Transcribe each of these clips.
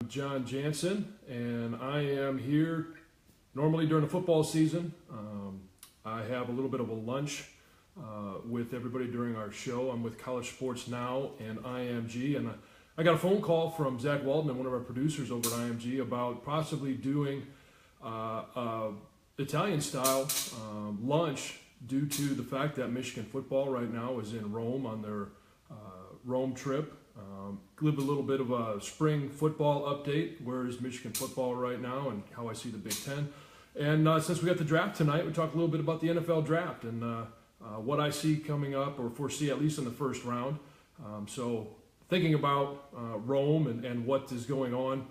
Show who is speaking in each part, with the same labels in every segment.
Speaker 1: John Jansen, and I am here normally during the football season. I have a little bit of a lunch with everybody during our show. I'm with College Sports Now and IMG, and I got a phone call from Zach Waldman, one of our producers over at IMG, about possibly doing Italian-style lunch due to the fact that Michigan football right now is in Rome on their Rome trip. Give a little bit of a spring football update. Where is Michigan football right now and how I see the Big Ten. And since we got the draft tonight, we talk a little bit about the NFL draft and what I see coming up or foresee at least in the first round. So thinking about Rome and what is going on,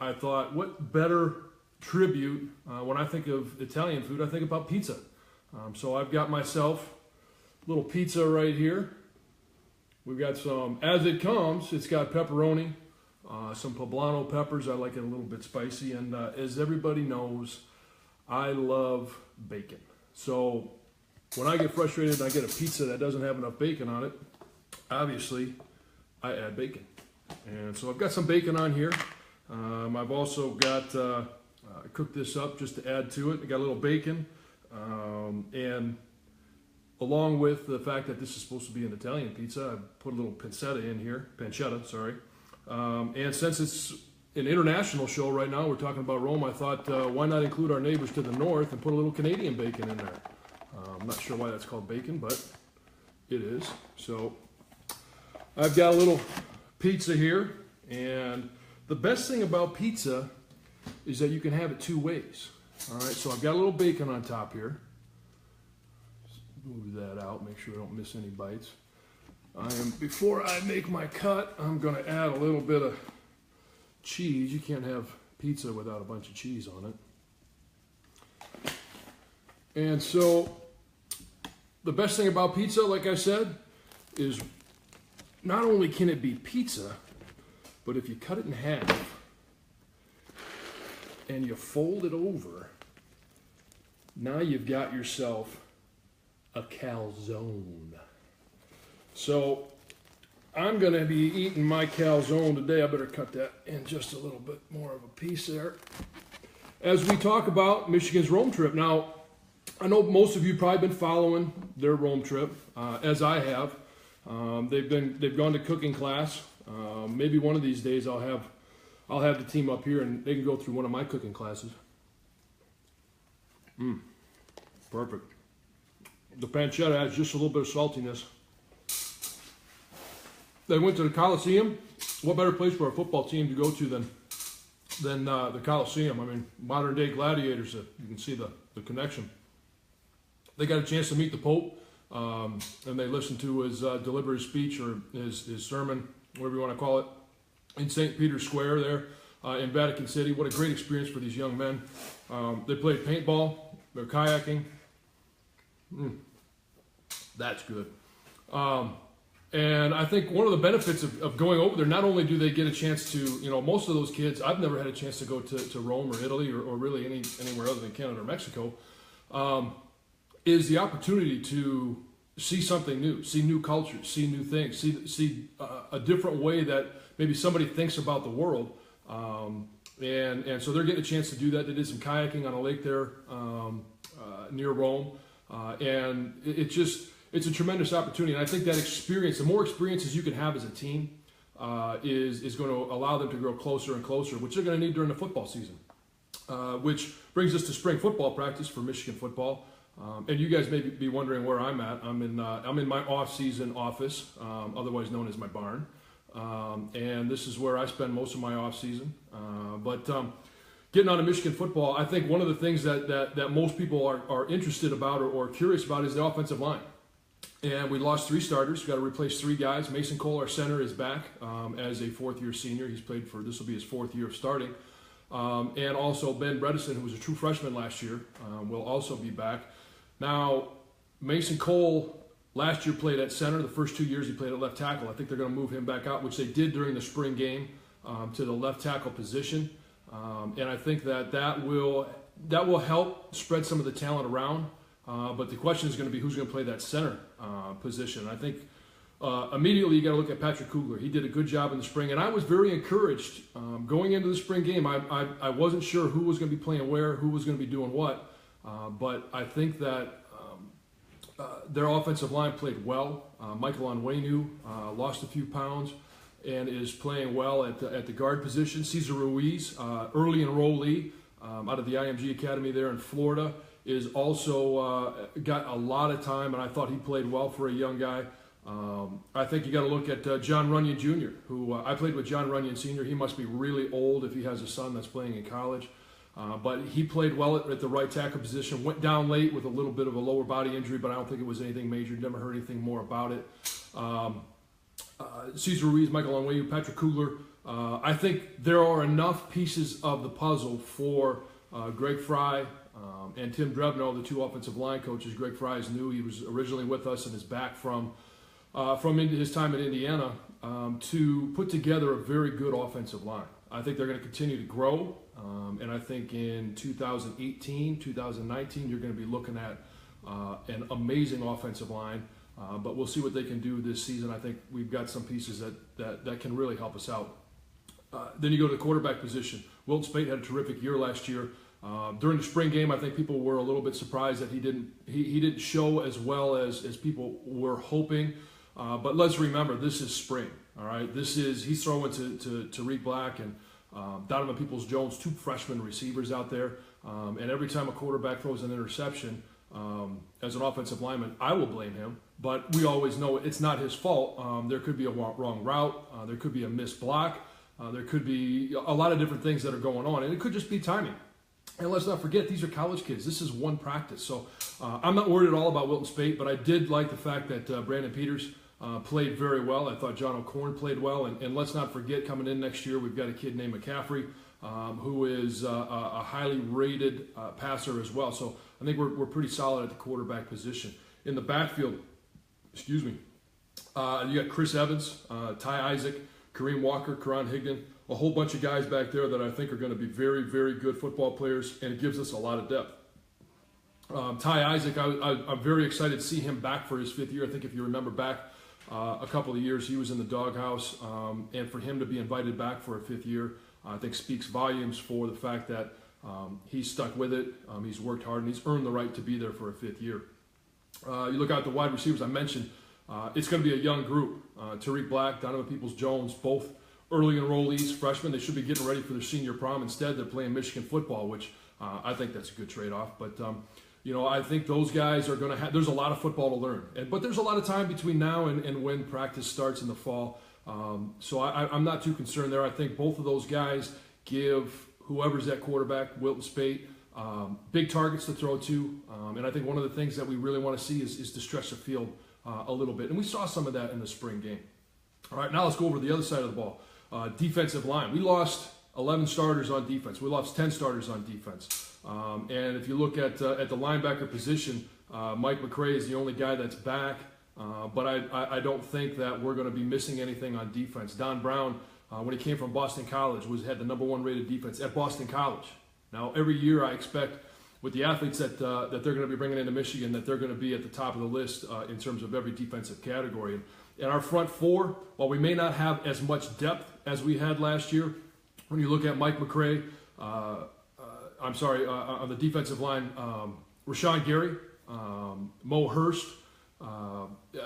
Speaker 1: I thought what better tribute when I think of Italian food, I think about pizza. So I've got myself a little pizza right here. We've got some, as it comes, it's got pepperoni, some poblano peppers. I like it a little bit spicy. And as everybody knows, I love bacon. So when I get frustrated and I get a pizza that doesn't have enough bacon on it, obviously I add bacon. And so I've got some bacon on here. I've also got, cooked this up just to add to it. I got a little bacon. And along with the fact that this is supposed to be an Italian pizza, I put a little pancetta in here, pancetta. And since it's an international show right now, we're talking about Rome, I thought, why not include our neighbors to the north and put a little Canadian bacon in there? I'm not sure why that's called bacon, but it is. So I've got a little pizza here, and the best thing about pizza is that you can have it two ways. All right, so I've got a little bacon on top here. Move that out, make sure I don't miss any bites. Before I make my cut, I'm going to add a little bit of cheese. You can't have pizza without a bunch of cheese on it. And so the best thing about pizza, like I said, is not only can it be pizza, but if you cut it in half and you fold it over, now you've got yourself a calzone. So I'm going to be eating my calzone today. I better cut that in just a little bit more of a piece there. As we talk about Michigan's Rome trip. Now, I know most of you probably been following their Rome trip, as I have. They've gone to cooking class. Maybe one of these days I'll have the team up here and they can go through one of my cooking classes. Perfect. The pancetta adds just a little bit of saltiness. They went to the Coliseum. What better place for a football team to go to than the Coliseum? I mean, modern day gladiators. You can see the connection. They got a chance to meet the Pope, and they listened to his deliver his speech or his sermon, whatever you want to call it, in St. Peter's Square there in Vatican City. What a great experience for these young men. They played paintball. They're kayaking. That's good. And I think one of the benefits of going over there, not only do they get a chance to, most of those kids, I've never had a chance to go to Rome or Italy or really anywhere other than Canada or Mexico, is the opportunity to see something new, see new cultures, see new things, see a different way that maybe somebody thinks about the world. And so they're getting a chance to do that. They did some kayaking on a lake there near Rome. And it's a tremendous opportunity. And I think that experience, the more experiences you can have as a team, is going to allow them to grow closer and closer, which they're going to need during the football season. Which brings us to spring football practice for Michigan football. And you guys may be wondering where I'm at. I'm in my off-season office, otherwise known as my barn. And this is where I spend most of my off-season. But getting on to Michigan football, I think one of the things that most people are interested about or curious about is the offensive line. And we lost 3 starters. We've got to replace 3 guys. Mason Cole, our center, is back as a fourth-year senior. He's played this will be his 4th year of starting. And also Ben Bredesen, who was a true freshman last year, will also be back. Now, Mason Cole last year played at center. The first 2 years he played at left tackle. I think they're going to move him back out, which they did during the spring game, to the left tackle position. And I think that will help spread some of the talent around. But the question is going to be who's going to play that center position. I think Immediately, you got to look at Patrick Kugler. He did a good job in the spring, and I was very encouraged going into the spring game. I wasn't sure who was going to be playing where, who was going to be doing what, but I think that their offensive line played well. Michael Onwenu lost a few pounds and is playing well at the guard position. Cesar Ruiz, early enrollee out of the IMG Academy there in Florida, is also got a lot of time, and I thought he played well for a young guy. I think you got to look at John Runyon Jr., who I played with John Runyon Sr. He must be really old if he has a son that's playing in college. But he played well at the right tackle position, went down late with a little bit of a lower body injury, but I don't think it was anything major. Never heard anything more about it. Cesar Ruiz, Michael Onwenu, Patrick Kugler. I think there are enough pieces of the puzzle for Greg Fry and Tim Drevno, the two offensive line coaches. Greg Fry is new. He was originally with us and is back from his time at Indiana to put together a very good offensive line. I think they're going to continue to grow, and I think in 2018, 2019, you're going to be looking at an amazing offensive line, but we'll see what they can do this season. I think we've got some pieces that can really help us out. Then you go to the quarterback position. Wilton Speight had a terrific year last year. During the spring game, I think people were a little bit surprised that he didn't show as well as people were hoping. But let's remember, this is spring. All right, he's throwing to Tariq Black and Donovan Peoples-Jones, two freshman receivers out there. And every time a quarterback throws an interception, as an offensive lineman, I will blame him. But we always know it's not his fault. There could be a wrong route. There could be a missed block. There could be a lot of different things that are going on, and it could just be timing. And let's not forget, these are college kids. This is one practice. So I'm not worried at all about Wilton Speight, but I did like the fact that Brandon Peters played very well. I thought John O'Corn played well. And let's not forget, coming in next year, we've got a kid named McCaffrey who is a highly rated passer as well. So I think we're pretty solid at the quarterback position. In the backfield, you got Chris Evans, Ty Isaac, Kareem Walker, Karan Higdon, a whole bunch of guys back there that I think are going to be very, very good football players, and it gives us a lot of depth. Ty Isaac, I'm very excited to see him back for his fifth year. I think if you remember back a couple of years, he was in the doghouse, and for him to be invited back for a fifth year, I think speaks volumes for the fact that he's stuck with it, he's worked hard, and he's earned the right to be there for a fifth year. You look out the wide receivers, I mentioned, it's going to be a young group. Tariq Black, Donovan Peoples-Jones, both early enrollees, freshmen. They should be getting ready for their senior prom. Instead, they're playing Michigan football, which I think that's a good trade-off. But, I think those guys are going to have – there's a lot of football to learn. But there's a lot of time between now and when practice starts in the fall. So I'm not too concerned there. I think both of those guys give whoever's at quarterback, Wilton Speight, big targets to throw to. And I think one of the things that we really want to see is to stretch the field a little bit. And we saw some of that in the spring game. All right, now let's go over to the other side of the ball. Defensive line. We lost 11 starters on defense. We lost 10 starters on defense. And if you look at the linebacker position, Mike McCray is the only guy that's back. But I don't think that we're going to be missing anything on defense. Don Brown, when he came from Boston College, had the #1 rated defense at Boston College. Now, every year I expect with the athletes that they're going to be bringing into Michigan, that they're going to be at the top of the list in terms of every defensive category. And our front four, while we may not have as much depth as we had last year, when you look at Mike McCray, on the defensive line, Rashawn Gary, Mo Hurst,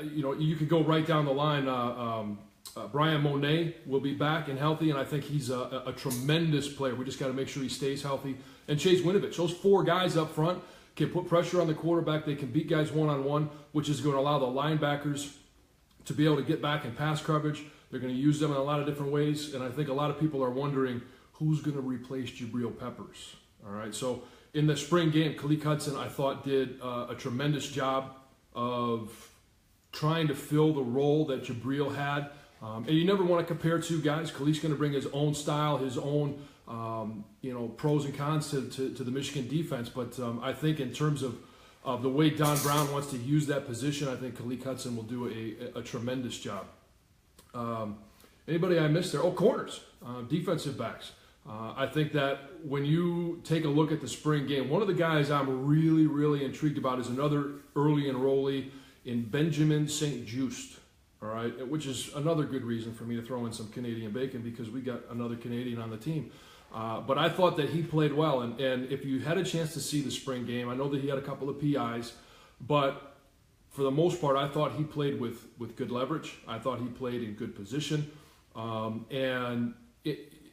Speaker 1: you could go right down the line. Brian Monet will be back and healthy, and I think he's a tremendous player. We just got to make sure he stays healthy. And Chase Winovich, those four guys up front can put pressure on the quarterback. They can beat guys one-on-one, which is going to allow the linebackers to be able to get back in pass coverage. They're going to use them in a lot of different ways, and I think a lot of people are wondering who's going to replace Jabril Peppers. All right, so in the spring game, Khaleke Hudson, I thought, did a tremendous job of trying to fill the role that Jabril had. And you never want to compare two guys. Khaleke's going to bring his own style, his own pros and cons to the Michigan defense. But I think in terms of the way Don Brown wants to use that position, I think Khaleke Hudson will do a tremendous job. Anybody I missed there? Oh, corners, defensive backs. I think that when you take a look at the spring game, one of the guys I'm really, really intrigued about is another early enrollee in Benjamin St. Juste. all right, which is another good reason for me to throw in some Canadian bacon because we got another Canadian on the team. But I thought that he played well, and if you had a chance to see the spring game, I know that he had a couple of PIs, but for the most part, I thought he played with good leverage. I thought he played in good position, and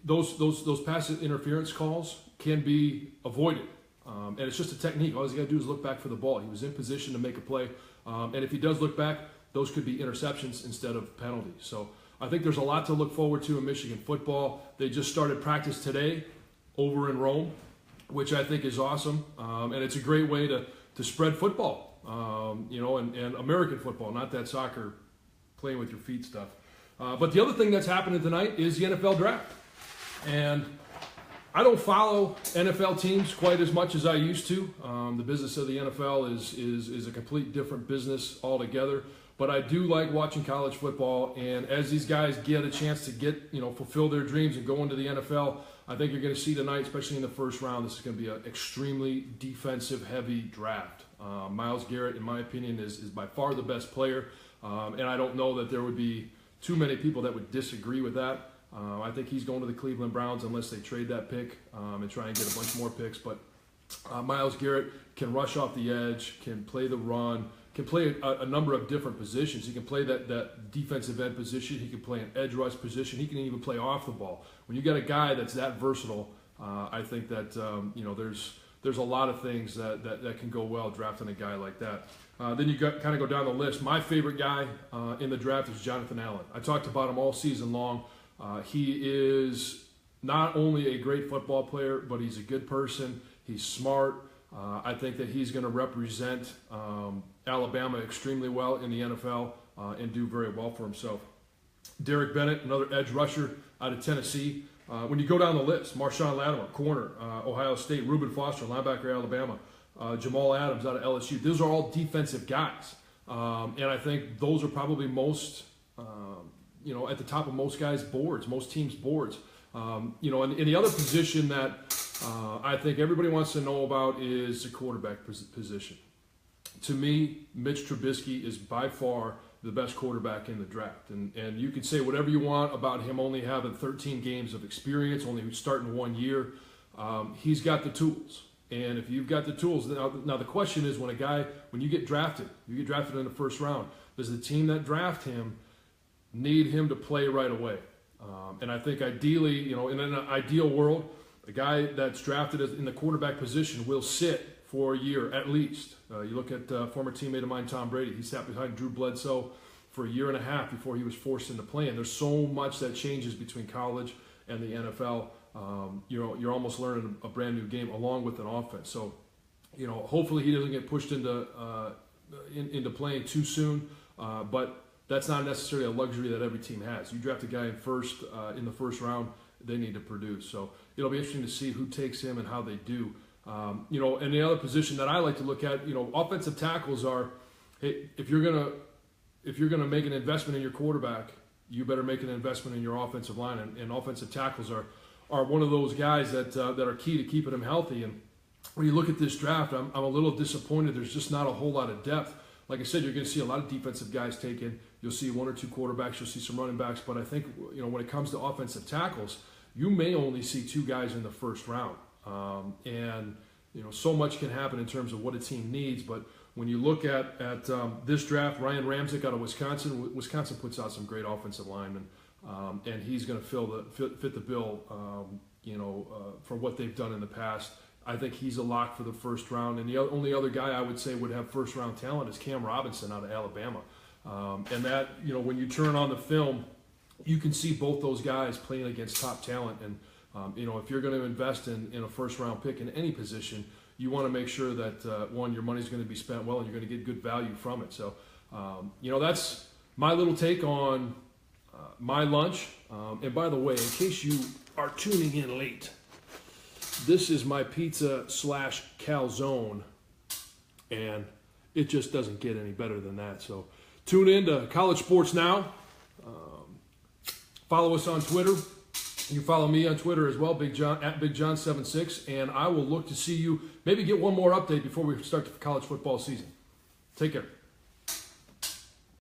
Speaker 1: those pass interference calls can be avoided, and it's just a technique. All he's got to do is look back for the ball. He was in position to make a play, and if he does look back, those could be interceptions instead of penalties. So I think there's a lot to look forward to in Michigan football. They just started practice today over in Rome, which I think is awesome, and it's a great way to spread football. And American football, not that soccer playing with your feet stuff. But the other thing that's happening tonight is the NFL draft. And I don't follow NFL teams quite as much as I used to. The business of the NFL is a complete different business altogether. But I do like watching college football. And as these guys get a chance to fulfill their dreams and go into the NFL, I think you're going to see tonight, especially in the first round, this is going to be an extremely defensive-heavy draft. Myles Garrett, in my opinion, is by far the best player, and I don't know that there would be too many people that would disagree with that. I think he's going to the Cleveland Browns unless they trade that pick and try and get a bunch more picks. But Myles Garrett can rush off the edge, can play the run, can play a number of different positions. He can play that defensive end position. He can play an edge rush position. He can even play off the ball. When you got a guy that's that versatile, I think that there's a lot of things that can go well drafting a guy like that. Then you kind of go down the list. My favorite guy in the draft is Jonathan Allen. I talked about him all season long. He is not only a great football player, but he's a good person. He's smart. I think that he's going to represent Alabama extremely well in the NFL and do very well for himself. Derek Bennett, another edge rusher out of Tennessee. When you go down the list, Marshawn Lattimore, corner, Ohio State, Reuben Foster, linebacker, Alabama, Jamal Adams out of LSU. Those are all defensive guys. And I think those are probably most, at the top of most guys' boards, most teams' boards. And the other position that I think everybody wants to know about is the quarterback position. To me, Mitch Trubisky is by far the best quarterback in the draft. And you can say whatever you want about him only having 13 games of experience, only starting 1 year. He's got the tools. And if you've got the tools, now the question is when you get drafted in the first round, does the team that draft him need him to play right away? And I think ideally, in an ideal world, a guy that's drafted in the quarterback position will sit for a year at least. You look at former teammate of mine, Tom Brady. He sat behind Drew Bledsoe for a year and a half before he was forced into playing. There's so much that changes between college and the NFL. You're almost learning a brand new game along with an offense. So, hopefully he doesn't get pushed into playing too soon. But that's not necessarily a luxury that every team has. You draft a guy in the first round, they need to produce. So it'll be interesting to see who takes him and how they do. And the other position that I like to look at, offensive tackles are, hey, if you're gonna make an investment in your quarterback, you better make an investment in your offensive line. And offensive tackles are one of those guys that are key to keeping them healthy. And when you look at this draft, I'm a little disappointed. There's just not a whole lot of depth. Like I said, you're going to see a lot of defensive guys taken. You'll see one or two quarterbacks. You'll see some running backs. But I think when it comes to offensive tackles, you may only see two guys in the first round. And so much can happen in terms of what a team needs. But when you look at this draft, Ryan Ramczyk out of Wisconsin puts out some great offensive linemen, and he's going to fit the bill. For what they've done in the past. I think he's a lock for the first round. And the only other guy I would say would have first round talent is Cam Robinson out of Alabama. And that, when you turn on the film, you can see both those guys playing against top talent. And, if you're going to invest in a first round pick in any position, you want to make sure that, one, your money's going to be spent well and you're going to get good value from it. So, that's my little take on my lunch. And by the way, in case you are tuning in late, this is my pizza / calzone, and it just doesn't get any better than that. So tune in to College Sports Now. Follow us on Twitter. You follow me on Twitter as well, Big John, at BigJohn76, and I will look to see you, maybe get one more update before we start the college football season. Take care.